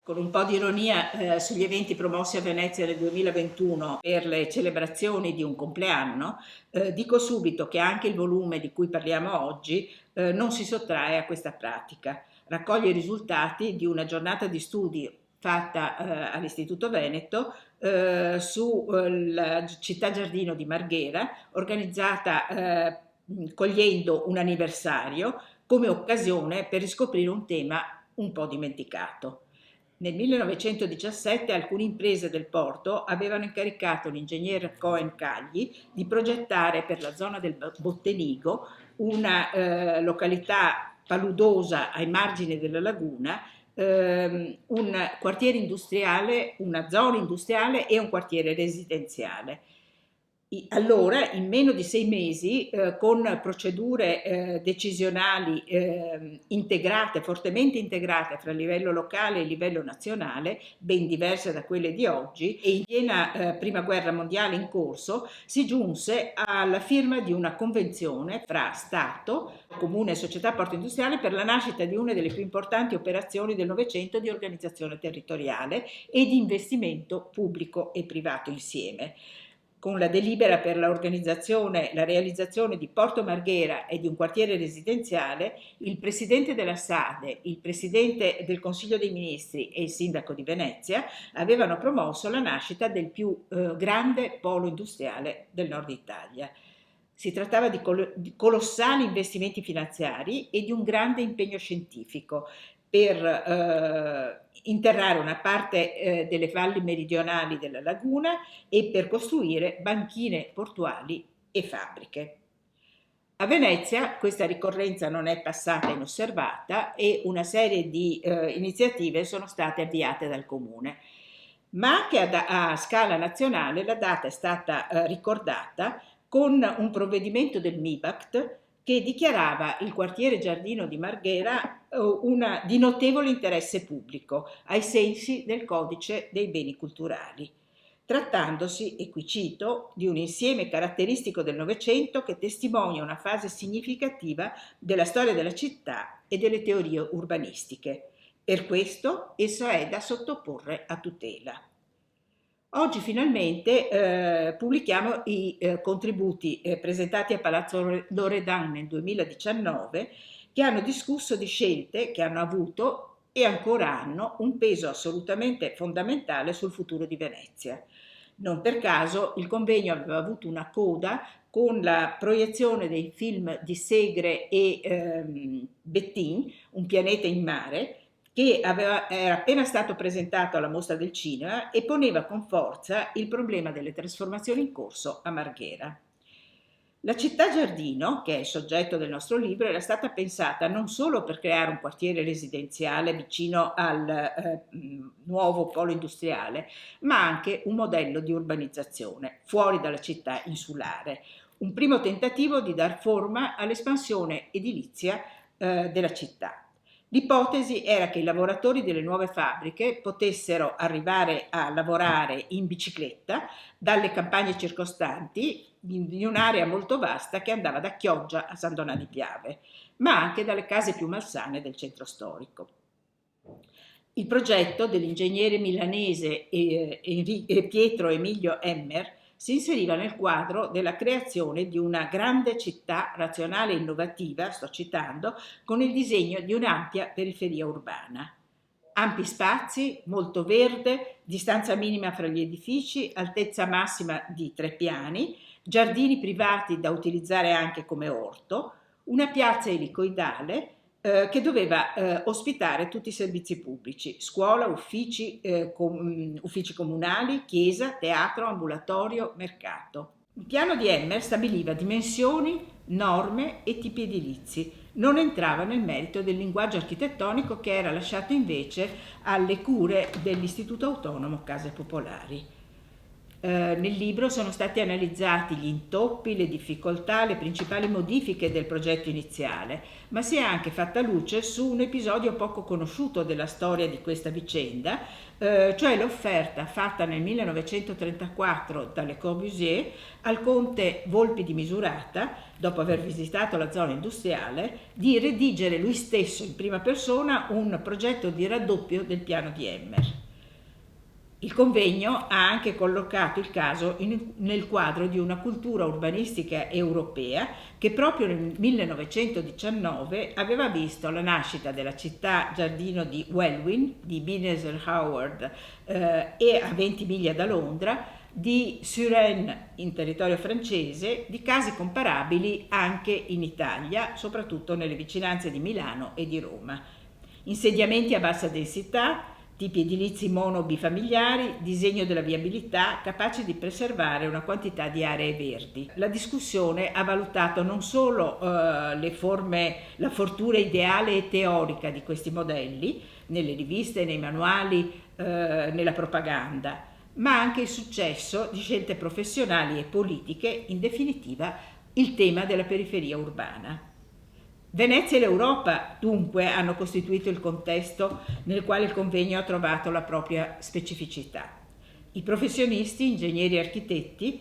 Con un po' di ironia sugli eventi promossi a Venezia nel 2021 per le celebrazioni di un compleanno, dico subito che anche il volume di cui parliamo oggi non si sottrae a questa pratica. Raccoglie i risultati di una giornata di studi fatta all'Istituto Veneto sulla città giardino di Marghera, organizzata cogliendo un anniversario come occasione per riscoprire un tema un po' dimenticato. Nel 1917 alcune imprese del porto avevano incaricato l'ingegner Cohen Cagli di progettare per la zona del Bottenigo una località paludosa ai margini della laguna, un quartiere industriale, una zona industriale e un quartiere residenziale. Allora, in meno di 6 mesi, con procedure decisionali integrate, fortemente integrate fra il livello locale e il livello nazionale, ben diverse da quelle di oggi, e in piena prima guerra mondiale in corso, si giunse alla firma di una convenzione fra Stato, Comune e Società Porto Industriale per la nascita di una delle più importanti operazioni del Novecento di organizzazione territoriale e di investimento pubblico e privato insieme. Con la delibera per l'organizzazione, la realizzazione di Porto Marghera e di un quartiere residenziale, il presidente della SADE, il presidente del Consiglio dei Ministri e il sindaco di Venezia avevano promosso la nascita del più grande polo industriale del nord Italia. Si trattava di colossali investimenti finanziari e di un grande impegno scientifico per interrare una parte delle valli meridionali della laguna e per costruire banchine portuali e fabbriche. A Venezia questa ricorrenza non è passata inosservata e una serie di iniziative sono state avviate dal Comune, ma anche a scala nazionale la data è stata ricordata con un provvedimento del MIBACT che dichiarava il quartiere giardino di Marghera di notevole interesse pubblico ai sensi del Codice dei beni culturali, trattandosi, e qui cito, di un insieme caratteristico del Novecento che testimonia una fase significativa della storia della città e delle teorie urbanistiche. Per questo esso è da sottoporre a tutela. Oggi finalmente pubblichiamo i contributi presentati a Palazzo Loredan nel 2019 che hanno discusso di scelte che hanno avuto e ancora hanno un peso assolutamente fondamentale sul futuro di Venezia. Non per caso il convegno aveva avuto una coda con la proiezione dei film di Segre e Bettin, Un pianeta in mare, che era appena stato presentato alla Mostra del Cinema e poneva con forza il problema delle trasformazioni in corso a Marghera. La città giardino, che è il soggetto del nostro libro, era stata pensata non solo per creare un quartiere residenziale vicino al nuovo polo industriale, ma anche un modello di urbanizzazione fuori dalla città insulare, un primo tentativo di dar forma all'espansione edilizia della città. L'ipotesi era che i lavoratori delle nuove fabbriche potessero arrivare a lavorare in bicicletta dalle campagne circostanti di un'area molto vasta che andava da Chioggia a San Donà di Piave, ma anche dalle case più malsane del centro storico. Il progetto dell'ingegnere milanese Pietro Emilio Emmer si inseriva nel quadro della creazione di una grande città razionale e innovativa, sto citando, con il disegno di un'ampia periferia urbana. Ampi spazi, molto verde, distanza minima fra gli edifici, altezza massima di 3 piani, giardini privati da utilizzare anche come orto, una piazza elicoidale che doveva ospitare tutti i servizi pubblici, scuola, uffici comunali, chiesa, teatro, ambulatorio, mercato. Il piano di Emmer stabiliva dimensioni, norme e tipi edilizi, non entrava nel merito del linguaggio architettonico che era lasciato invece alle cure dell'Istituto Autonomo Case Popolari. Nel libro sono stati analizzati gli intoppi, le difficoltà, le principali modifiche del progetto iniziale, ma si è anche fatta luce su un episodio poco conosciuto della storia di questa vicenda, cioè l'offerta fatta nel 1934 da Le Corbusier al conte Volpi di Misurata, dopo aver visitato la zona industriale, di redigere lui stesso in prima persona un progetto di raddoppio del piano di Emmer. Il convegno ha anche collocato il caso nel quadro di una cultura urbanistica europea che proprio nel 1919 aveva visto la nascita della città giardino di Welwyn, di Ebenezer Howard, e a 20 miglia da Londra, di Suresnes in territorio francese, di casi comparabili anche in Italia, soprattutto nelle vicinanze di Milano e di Roma. Insediamenti a bassa densità, tipi edilizi mono bifamiliari, disegno della viabilità capaci di preservare una quantità di aree verdi. La discussione ha valutato non solo le forme, la fortuna ideale e teorica di questi modelli, nelle riviste, nei manuali, nella propaganda, ma anche il successo di scelte professionali e politiche, in definitiva il tema della periferia urbana. Venezia e l'Europa, dunque, hanno costituito il contesto nel quale il convegno ha trovato la propria specificità. I professionisti, ingegneri e architetti,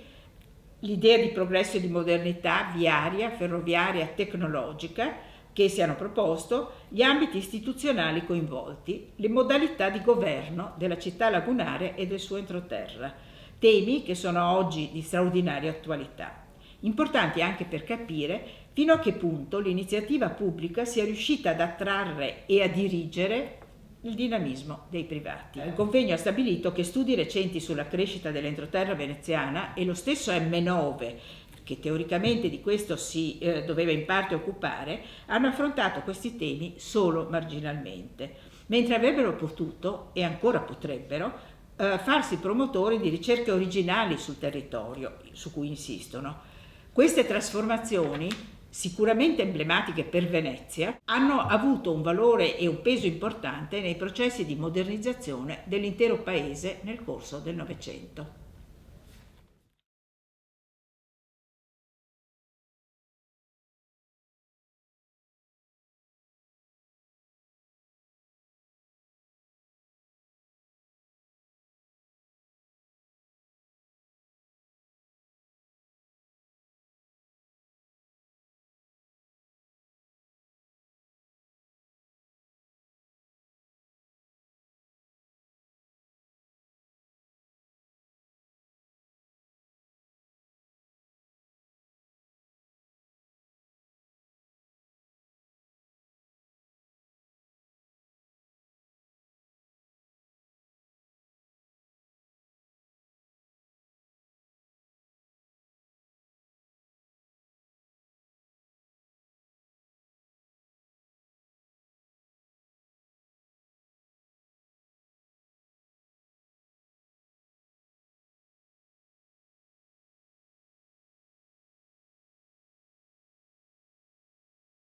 l'idea di progresso e di modernità viaria, ferroviaria, tecnologica che essi hanno proposto, gli ambiti istituzionali coinvolti, le modalità di governo della città lagunare e del suo entroterra, temi che sono oggi di straordinaria attualità. Importanti anche per capire fino a che punto l'iniziativa pubblica sia riuscita ad attrarre e a dirigere il dinamismo dei privati. Il convegno ha stabilito che studi recenti sulla crescita dell'entroterra veneziana e lo stesso M9, che teoricamente di questo si doveva in parte occupare, hanno affrontato questi temi solo marginalmente, mentre avrebbero potuto, e ancora potrebbero, farsi promotori di ricerche originali sul territorio su cui insistono. Queste trasformazioni, sicuramente emblematiche per Venezia, hanno avuto un valore e un peso importante nei processi di modernizzazione dell'intero paese nel corso del Novecento.